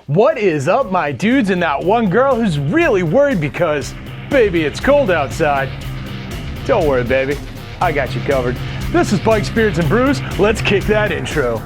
What is up, my dudes, and that one girl who's really worried because, baby, it's cold outside? Don't worry, baby. I got you covered. This is Bikes, Beards, and Brews. Let's kick that intro.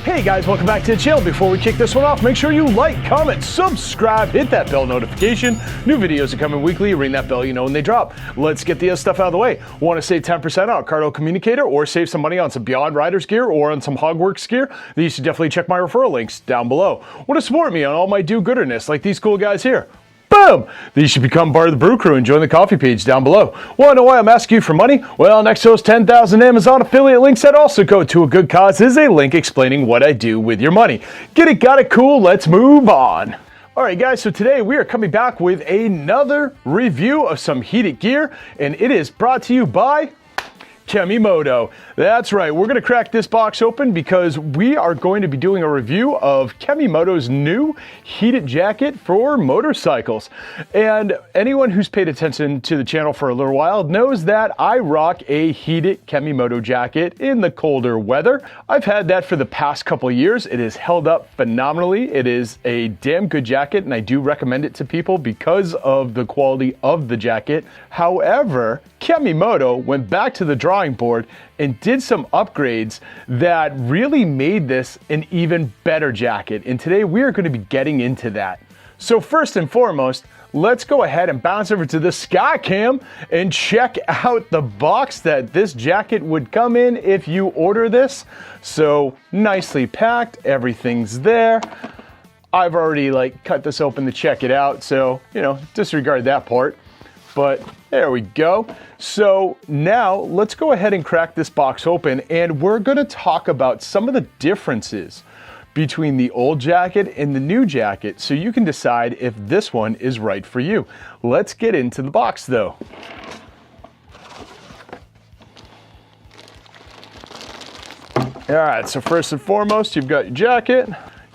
Hey guys, welcome back to the channel. Before we kick this one off, make sure you like, comment, subscribe, hit that bell notification. New videos are coming weekly. Ring that bell, you know when they drop. Let's get the stuff out of the way. Want to save 10% on a Cardo communicator or save some money on some Beyond Riders gear or on some Hogworks gear? Then you should definitely check my referral links down below. Want to support me on all my do-gooderness like these cool guys here? Boom! These should become part of the Brew Crew and join the coffee page down below. Want to know why I'm asking you for money? Well, next to those 10,000 Amazon affiliate links that also go to a good cause is a link explaining what I do with your money. Get it, got it, cool, let's move on. Alright guys, so today we are coming back with another review of some heated gear, and it is brought to you by Kemimoto. That's right, we're going to crack this box open because we are going to be doing a review of Kemimoto's new heated jacket for motorcycles. And anyone who's paid attention to the channel for a little while knows that I rock a heated Kemimoto jacket in the colder weather. I've had that for the past couple of years. It has held up phenomenally. It is a damn good jacket, and I do recommend it to people because of the quality of the jacket. However, Kemimoto went back to the drawing board and did some upgrades that really made this an even better jacket. And today we are going to be getting into that. So first and foremost, let's go ahead and bounce over to the Skycam and check out the box that this jacket would come in if you order this. So nicely packed, everything's there. I've already cut this open to check it out, so disregard that part. But there we go. So now let's go ahead and crack this box open, and we're going to talk about some of the differences between the old jacket and the new jacket so you can decide if this one is right for you. Let's get into the box though. All right, so first and foremost, you've got your jacket.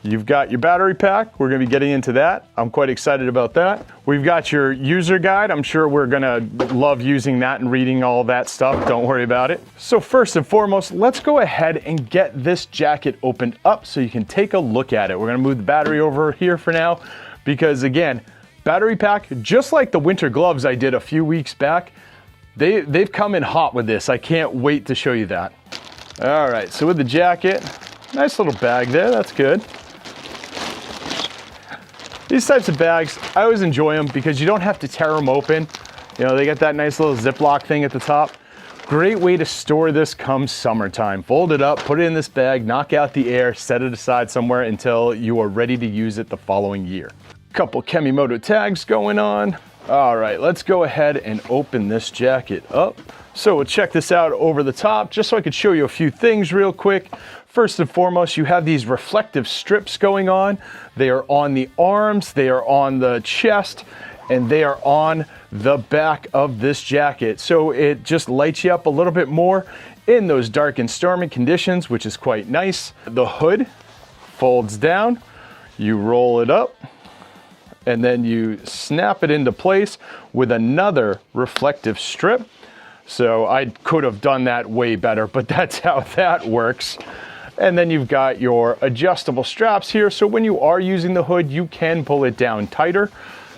You've got your battery pack. We're going to be getting into that. I'm quite excited about that. We've got your user guide. I'm sure we're going to love using that and reading all that stuff. Don't worry about it. So first and foremost, let's go ahead and get this jacket opened up so you can take a look at it. We're going to move the battery over here for now because, again, battery pack, just like the winter gloves I did a few weeks back, they've come in hot with this. I can't wait to show you that. All right, so with the jacket, nice little bag there. That's good. These types of bags, I always enjoy them because you don't have to tear them open. They got that nice little Ziploc thing at the top. Great way to store this come summertime. Fold it up, put it in this bag, knock out the air, set it aside somewhere until you are ready to use it the following year. Couple Kemimoto tags going on. All right, let's go ahead and open this jacket up. So we'll check this out over the top just so I could show you a few things real quick. First and foremost, you have these reflective strips going on. They are on the arms, they are on the chest, and they are on the back of this jacket. So it just lights you up a little bit more in those dark and stormy conditions, which is quite nice. The hood folds down, you roll it up, and then you snap it into place with another reflective strip. So I could have done that way better, but that's how that works. And then you've got your adjustable straps here, so when you are using the hood, you can pull it down tighter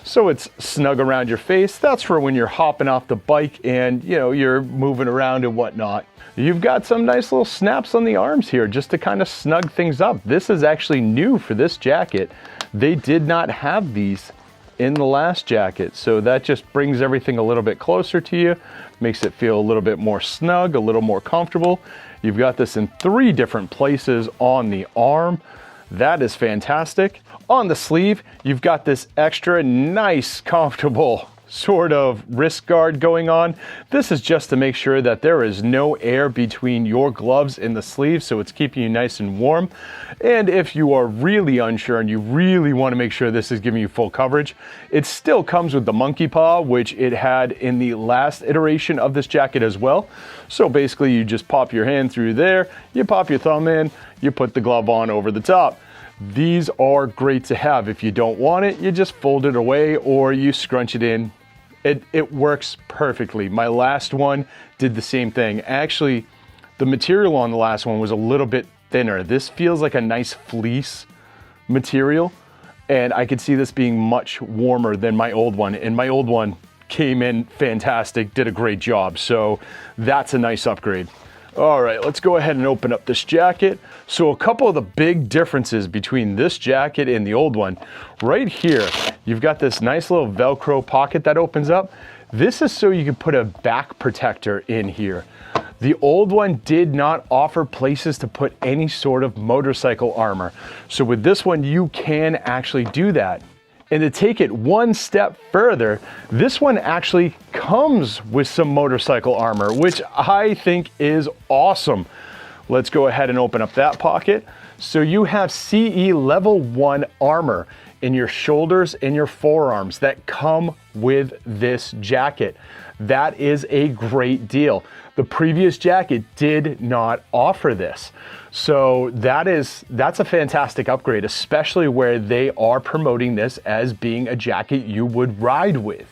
so it's snug around your face. That's for when you're hopping off the bike and you're moving around and whatnot. You've got some nice little snaps on the arms here just to kind of snug things up. This is actually new for this jacket. They did not have these in the last jacket, so that just brings everything a little bit closer to you, makes it feel a little bit more snug, a little more comfortable. You've got this in 3 different places on the arm. That is fantastic. On the sleeve, you've got this extra nice, comfortable sort of wrist guard going on. This is just to make sure that there is no air between your gloves and the sleeve, so it's keeping you nice and warm. And if you are really unsure and you really want to make sure this is giving you full coverage, it still comes with the monkey paw, which it had in the last iteration of this jacket as well. So basically you just pop your hand through there, you pop your thumb in, you put the glove on over the top. These are great to have. If you don't want it, you just fold it away or you scrunch it in. It works perfectly. My last one did the same thing. Actually, the material on the last one was a little bit thinner. This feels like a nice fleece material, and I could see this being much warmer than my old one. And my old one came in fantastic, did a great job. So that's a nice upgrade. All right, let's go ahead and open up this jacket. So a couple of the big differences between this jacket and the old one. Right here, you've got this nice little Velcro pocket that opens up. This is so you can put a back protector in here. The old one did not offer places to put any sort of motorcycle armor. So with this one, you can actually do that. And to take it one step further, this one actually comes with some motorcycle armor, which I think is awesome. Let's go ahead and open up that pocket. So you have CE level 1 armor in your shoulders and your forearms that come with this jacket. That is a great deal. The previous jacket did not offer this. So that's a fantastic upgrade, especially where they are promoting this as being a jacket you would ride with.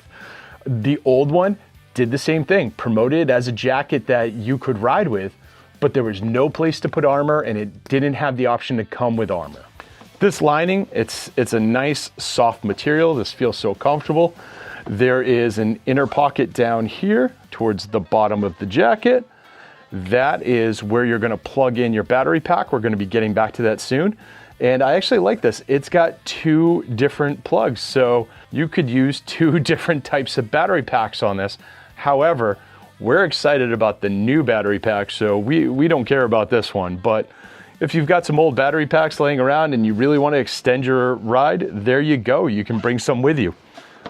The old one did the same thing, promoted as a jacket that you could ride with, but there was no place to put armor and it didn't have the option to come with armor. This lining, it's a nice soft material. This feels so comfortable. There is an inner pocket down here towards the bottom of the jacket. That is where you're gonna plug in your battery pack. We're gonna be getting back to that soon. And I actually like this. It's got 2 different plugs, so you could use 2 different types of battery packs on this. However, we're excited about the new battery pack, so we don't care about this one. But if you've got some old battery packs laying around and you really wanna extend your ride, there you go. You can bring some with you.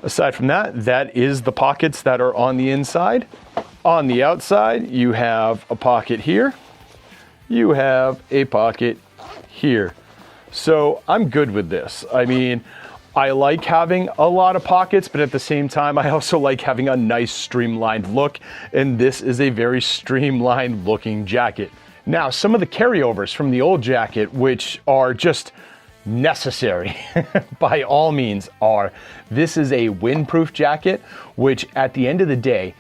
Aside from that, that is the pockets that are on the inside. On the outside, you have a pocket here. You have a pocket here. So I'm good with this. I mean, I like having a lot of pockets, but at the same time, I also like having a nice streamlined look. And this is a very streamlined looking jacket. Now, some of the carryovers from the old jacket, which are just necessary by all means, are this is a windproof jacket, which at the end of the day,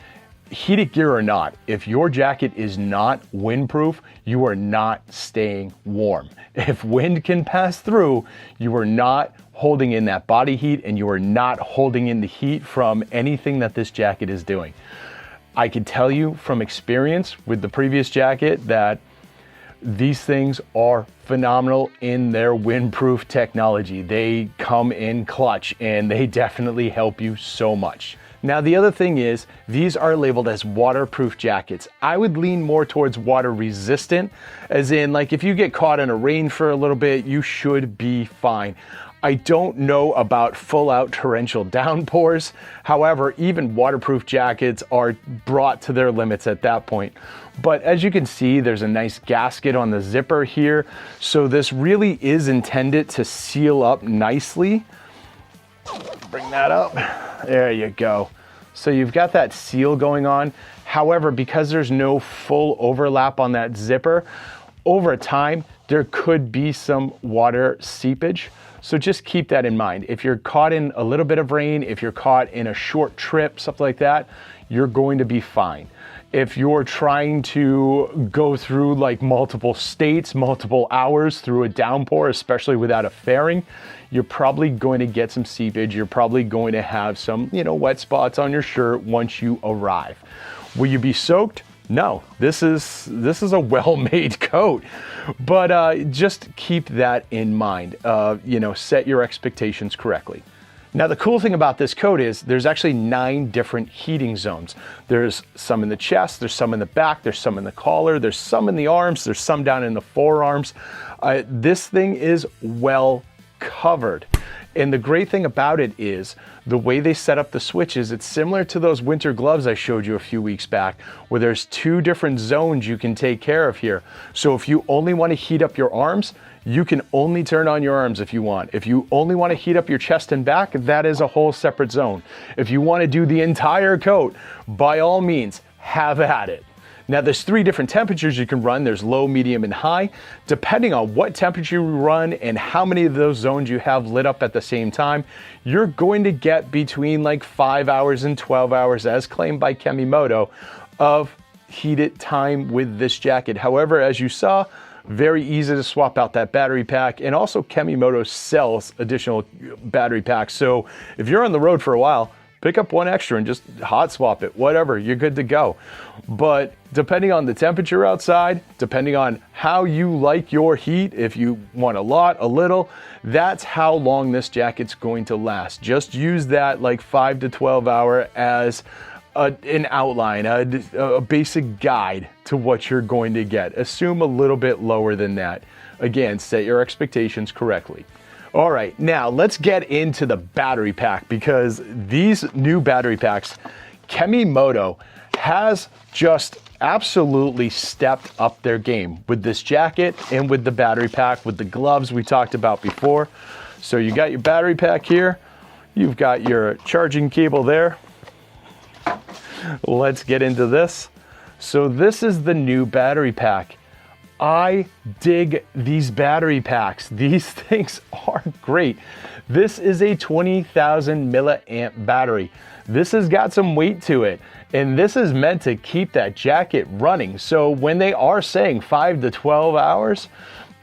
heated gear or not, if your jacket is not windproof, you are not staying warm. If wind can pass through, you are not holding in that body heat and you are not holding in the heat from anything that this jacket is doing. I can tell you from experience with the previous jacket that these things are phenomenal in their windproof technology. They come in clutch and they definitely help you so much. Now, the other thing is these are labeled as waterproof jackets. I would lean more towards water resistant, as in like if you get caught in a rain for a little bit, you should be fine. I don't know about full out torrential downpours. However, even waterproof jackets are brought to their limits at that point. But as you can see, there's a nice gasket on the zipper here. So this really is intended to seal up nicely. Bring that up. There you go. So you've got that seal going on. However, because there's no full overlap on that zipper, over time, there could be some water seepage. So just keep that in mind. If you're caught in a little bit of rain, if you're caught in a short trip, something like that, you're going to be fine. If you're trying to go through like multiple states, multiple hours through a downpour, especially without a fairing, you're probably going to get some seepage. You're probably going to have some, wet spots on your shirt once you arrive. Will you be soaked? No, this is a well-made coat, but just keep that in mind. Set your expectations correctly. Now, the cool thing about this coat is there's actually 9 different heating zones. There's some in the chest, there's some in the back, there's some in the collar, there's some in the arms, there's some down in the forearms. This thing is well covered. And the great thing about it is the way they set up the switches, it's similar to those winter gloves I showed you a few weeks back, where there's 2 different zones you can take care of here. So if you only want to heat up your arms, you can only turn on your arms if you want. If you only want to heat up your chest and back, that is a whole separate zone. If you want to do the entire coat, by all means, have at it. Now there's 3 different temperatures you can run. There's low, medium, and high. Depending on what temperature you run and how many of those zones you have lit up at the same time, you're going to get between like 5 hours and 12 hours, as claimed by Kemimoto, of heated time with this jacket. However, as you saw, very easy to swap out that battery pack, and also Kemimoto sells additional battery packs. So if you're on the road for a while, pick up one extra and just hot swap it, whatever, you're good to go. But depending on the temperature outside, depending on how you like your heat, if you want a lot, a little, that's how long this jacket's going to last. Just use that like 5 to 12 hour as an outline, a basic guide to what you're going to get. Assume a little bit lower than that. Again, set your expectations correctly. All right, now let's get into the battery pack, because these new battery packs, Kemimoto has just absolutely stepped up their game with this jacket and with the battery pack, with the gloves we talked about before. So you got your battery pack here, you've got your charging cable there. Let's get into this. So this is the new battery pack. I dig these battery packs. These things are great. This is a 20,000 milliamp battery. This has got some weight to it, and this is meant to keep that jacket running. So when they are saying 5 to 12 hours,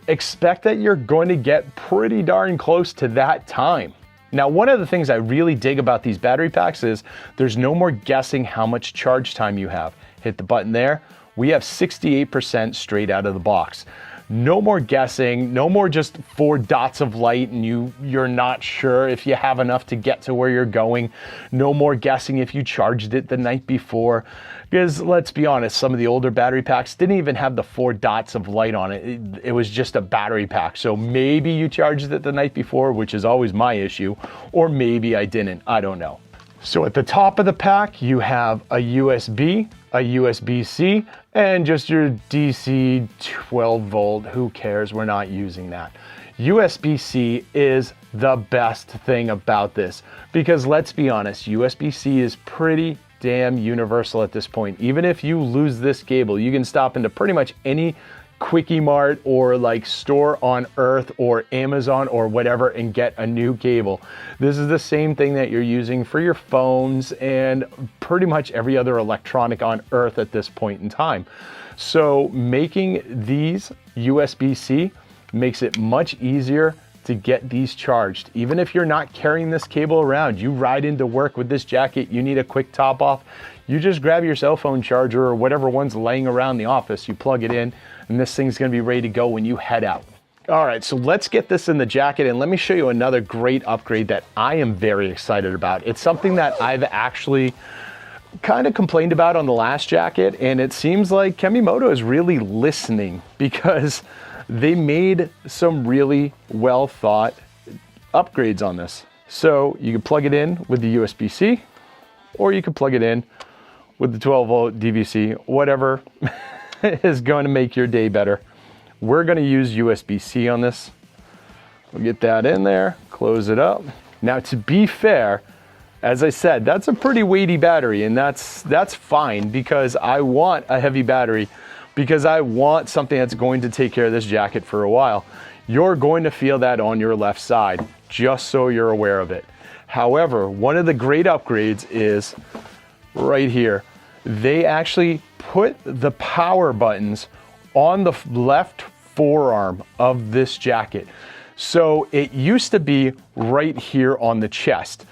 expect that you're going to get pretty darn close to that time. Now, one of the things I really dig about these battery packs is there's no more guessing how much charge time you have. Hit the button there. We have 68% straight out of the box. No more guessing, no more just 4 dots of light and you're not sure if you have enough to get to where you're going. No more guessing if you charged it the night before. Because let's be honest, some of the older battery packs didn't even have the 4 dots of light on it. It was just a battery pack. So maybe you charged it the night before, which is always my issue, or maybe I didn't, I don't know. So at the top of the pack, you have a USB, a USB-C, and just your DC 12 volt. Who cares? We're not using that. USB-C is the best thing about this, because let's be honest, USB-C is pretty damn universal at this point. Even if you lose this cable, you can stop into pretty much any Quickie Mart or like store on Earth or Amazon or whatever and get a new cable. This is the same thing that you're using for your phones and pretty much every other electronic on Earth at this point in time. So making these USB-C makes it much easier to get these charged. Even if you're not carrying this cable around, you ride into work with this jacket, you need a quick top off, you just grab your cell phone charger or whatever one's laying around the office, you plug it in, and this thing's gonna be ready to go when you head out. All right, so let's get this in the jacket, and let me show you another great upgrade that I am very excited about. It's something that I've actually kind of complained about on the last jacket, and it seems like Kemimoto is really listening, because they made some really well thought upgrades on this. So you can plug it in with the USB-C, or you can plug it in with the 12 volt DVC, whatever is going to make your day better. We're going to use USB-C on this. We'll get that in there, close it up. Now, to be fair, as I said, that's a pretty weighty battery, and that's fine, because I want a heavy battery, because I want something that's going to take care of this jacket for a while. You're going to feel that on your left side, just so you're aware of it. However, one of the great upgrades is right here. They actually put the power buttons on the left forearm of this jacket. So it used to be right here on the chest.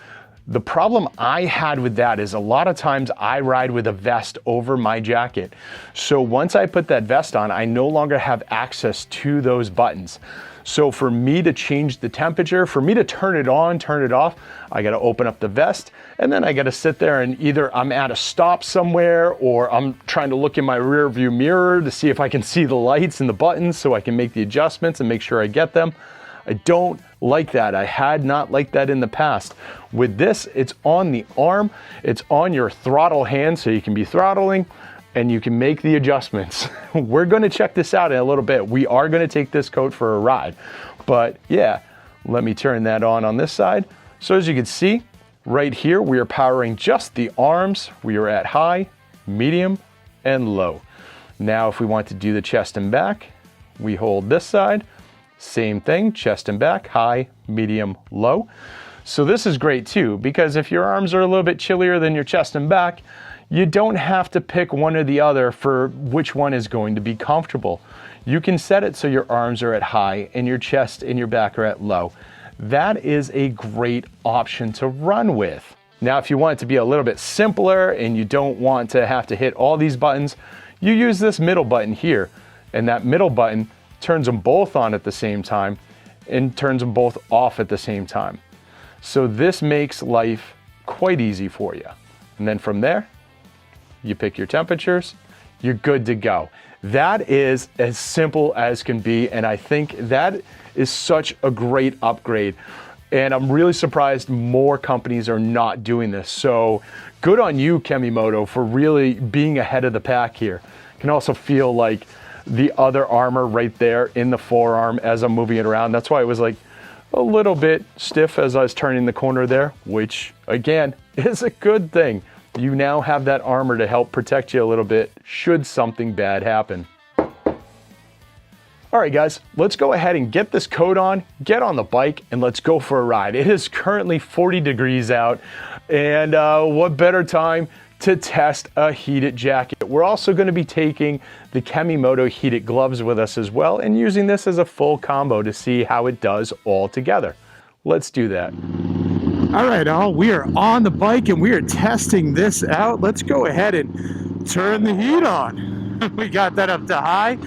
The problem I had with that is a lot of times I ride with a vest over my jacket. So once I put that vest on, I no longer have access to those buttons. So for me to change the temperature, for me to turn it on, turn it off, I gotta open up the vest, and then I gotta sit there and either I'm at a stop somewhere, or I'm trying to look in my rear view mirror to see if I can see the lights and the buttons so I can make the adjustments and make sure I get them. I don't like that. I had not liked that in the past. With this, it's on the arm, it's on your throttle hand, so you can be throttling and you can make the adjustments. We're gonna check this out in a little bit. We are gonna take this coat for a ride. But yeah, let me turn that on this side. So as you can see, right here, we are powering just the arms. We are at high, medium, and low. Now if we want to do the chest and back, we hold this side, same thing, chest and back, high, medium, low. So this is great too, because if your arms are a little bit chillier than your chest and back, you don't have to pick one or the other for which one is going to be comfortable. You can set it so your arms are at high and your chest and your back are at low. That is a great option to run with. Now, if you want it to be a little bit simpler and you don't want to have to hit all these buttons, you use this middle button here, and that middle button turns them both on at the same time and turns them both off at the same time. So this makes life quite easy for you. And then from there, you pick your temperatures, you're good to go. That is as simple as can be, and I think that is such a great upgrade. And I'm really surprised more companies are not doing this. So good on you, Kemimoto, for really being ahead of the pack here. You can also feel like the other armor right there in the forearm as I'm moving it around. That's why it was like a little bit stiff as I was turning the corner there, which again is a good thing. You now have that armor to help protect you a little bit should something bad happen. All right, guys, let's go ahead and get this coat on, get on the bike, and let's go for a ride. It is currently 40 degrees out, and what better time to test a heated jacket. We're also going to be taking the Kemimoto heated gloves with us as well and using this as a full combo to see how it does all together. Let's do that. All right, all, we are on the bike and we are testing this out. Let's go ahead and turn the heat on. We got that up to high.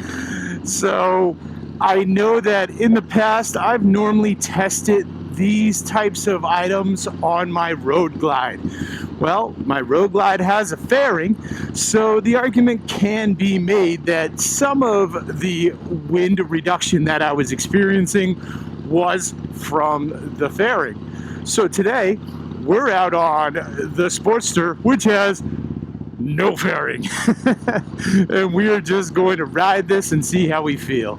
So I know that in the past, I've normally tested these types of items on my Road Glide. Well, my Road Glide has a fairing, so the argument can be made that some of the wind reduction that I was experiencing was from the fairing. So today, we're out on the Sportster, which has no fairing. And we are just going to ride this and see how we feel.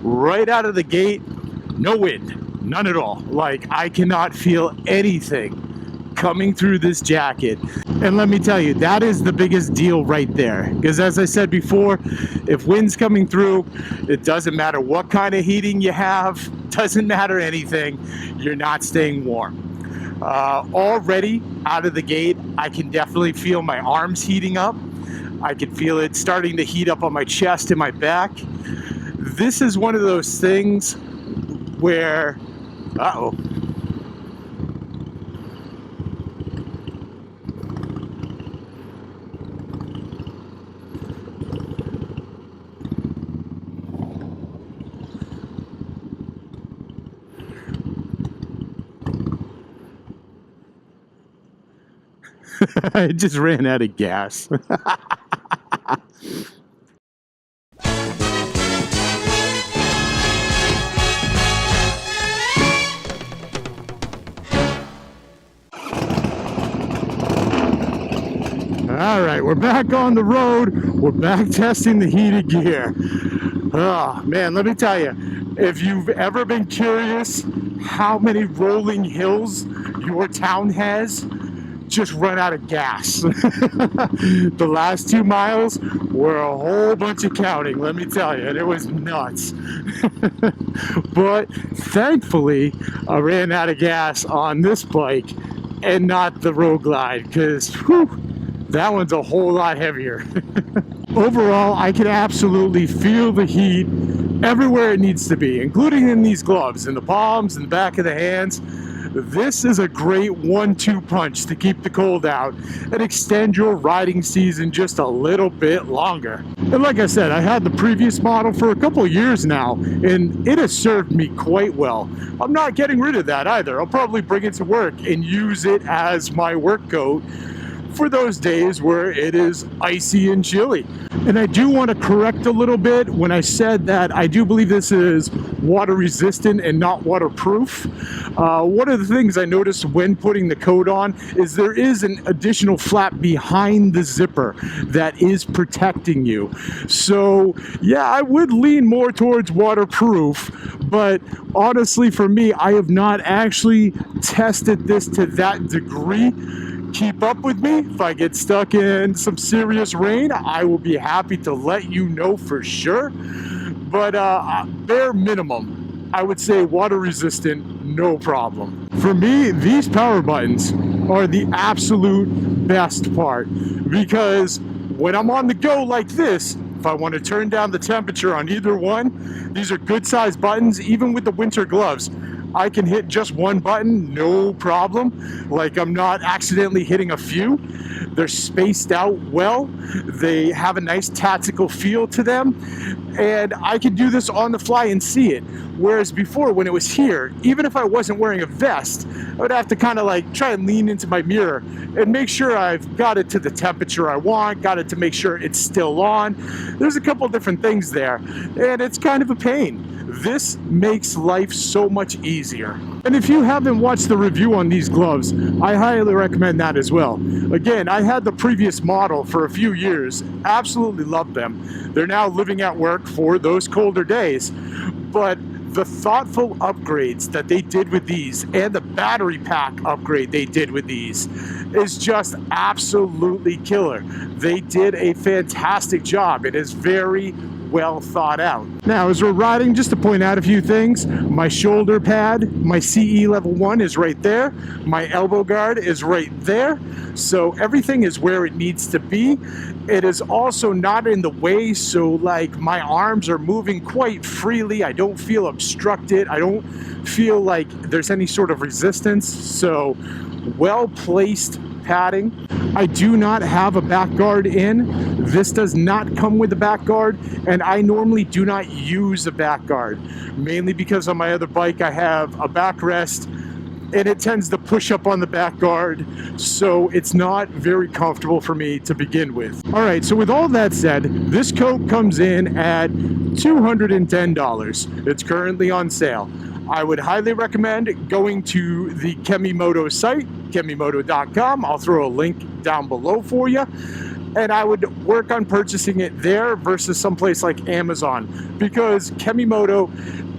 Right out of the gate, no wind, none at all. Like, I cannot feel anything coming through this jacket. And let me tell you, that is the biggest deal right there. Because as I said before, if wind's coming through, it doesn't matter what kind of heating you have, doesn't matter anything, you're not staying warm. Already out of the gate, I can definitely feel my arms heating up. I can feel it starting to heat up on my chest and my back. This is one of those things where, uh-oh. I just ran out of gas. All right, we're back on the road. We're back testing the heated gear. Oh, man, let me tell you, if you've ever been curious how many rolling hills your town has, just run out of gas. The last 2 miles were a whole bunch of counting, let me tell you, and it was nuts. But thankfully, I ran out of gas on this bike and not the Road Glide, because that one's a whole lot heavier. Overall, I can absolutely feel the heat everywhere it needs to be, including in these gloves, in the palms, in the back of the hands. This is a great 1-2 punch to keep the cold out and extend your riding season just a little bit longer. And like I said, I had the previous model for a couple of years now, and it has served me quite well. I'm not getting rid of that either. I'll probably bring it to work and use it as my work coat for those days where it is icy and chilly. And I do want to correct a little bit when I said that I do believe this is water resistant and not waterproof. One of the things I noticed when putting the coat on is there is an additional flap behind the zipper that is protecting you. So yeah, I would lean more towards waterproof, but honestly for me, I have not actually tested this to that degree, keep up with me. If I get stuck in some serious rain, I will be happy to let you know for sure. But bare minimum, I would say water resistant, no problem. For me, these power buttons are the absolute best part, because when I'm on the go like this, if I want to turn down the temperature on either one, these are good sized buttons. Even with the winter gloves, I can hit just one button, no problem. Like, I'm not accidentally hitting a few. They're spaced out well. They have a nice tactical feel to them. And I can do this on the fly and see it. Whereas before, when it was here, even if I wasn't wearing a vest, I would have to kind of like try and lean into my mirror and make sure I've got it to the temperature I want, got it to make sure it's still on. There's a couple different things there, and it's kind of a pain. This makes life so much easier. And if you haven't watched the review on these gloves, I highly recommend that as well. Again, I had the previous model for a few years, absolutely loved them. They're now living at work for those colder days, but the thoughtful upgrades that they did with these and the battery pack upgrade they did with these is just absolutely killer. They did a fantastic job. It is very well thought out. Now, as we're riding, just to point out a few things, my shoulder pad, my CE level 1 is right there. My elbow guard is right there. So everything is where it needs to be. It is also not in the way, so like my arms are moving quite freely. I don't feel obstructed. I don't feel like there's any sort of resistance. So well-placed padding. I do not have a back guard in. This does not come with a back guard, and I normally do not use a back guard, mainly because on my other bike I have a backrest and it tends to push up on the back guard, so it's not very comfortable for me to begin with. All right, so with all that said, this coat comes in at $210. It's currently on sale. I would highly recommend going to the Kemimoto site, kemimoto.com. I'll throw a link down below for you. And I would work on purchasing it there versus someplace like Amazon, because Kemimoto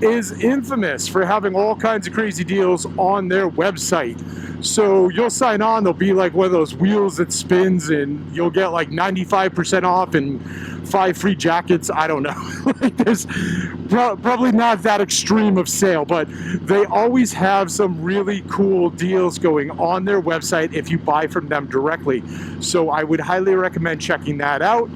is infamous for having all kinds of crazy deals on their website. So you'll sign on, there'll be like one of those wheels that spins and you'll get like 95% off and 5 free jackets. I don't know. Like, there's probably not that extreme of sale, but they always have some really cool deals going on their website if you buy from them directly. So I would highly recommend checking that out.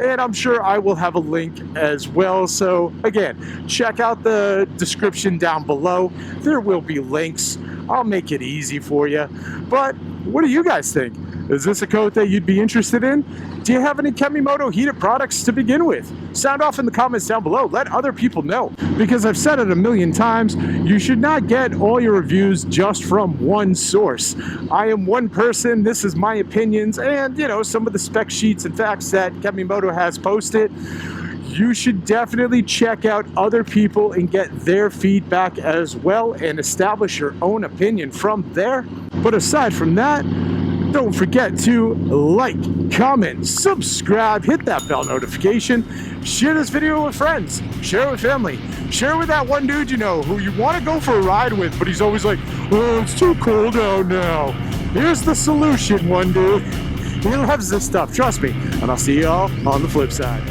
And I'm sure I will have a link as well. So again, check out the description down below. There will be links. I'll make it easy for you. But what do you guys think? Is this a coat that you'd be interested in? Do you have any Kemimoto heated products to begin with? Sound off in the comments down below. Let other people know. Because I've said it a million times, you should not get all your reviews just from one source. I am one person, this is my opinions, and you know, some of the spec sheets and facts that Kemimoto has posted. You should definitely check out other people and get their feedback as well and establish your own opinion from there. But aside from that, don't forget to like, comment, subscribe, hit that bell notification, share this video with friends, share it with family, share it with that one dude you know who you want to go for a ride with, but he's always like, oh, it's too cold out now. Here's the solution, one dude. He loves this stuff, trust me. And I'll see y'all on the flip side.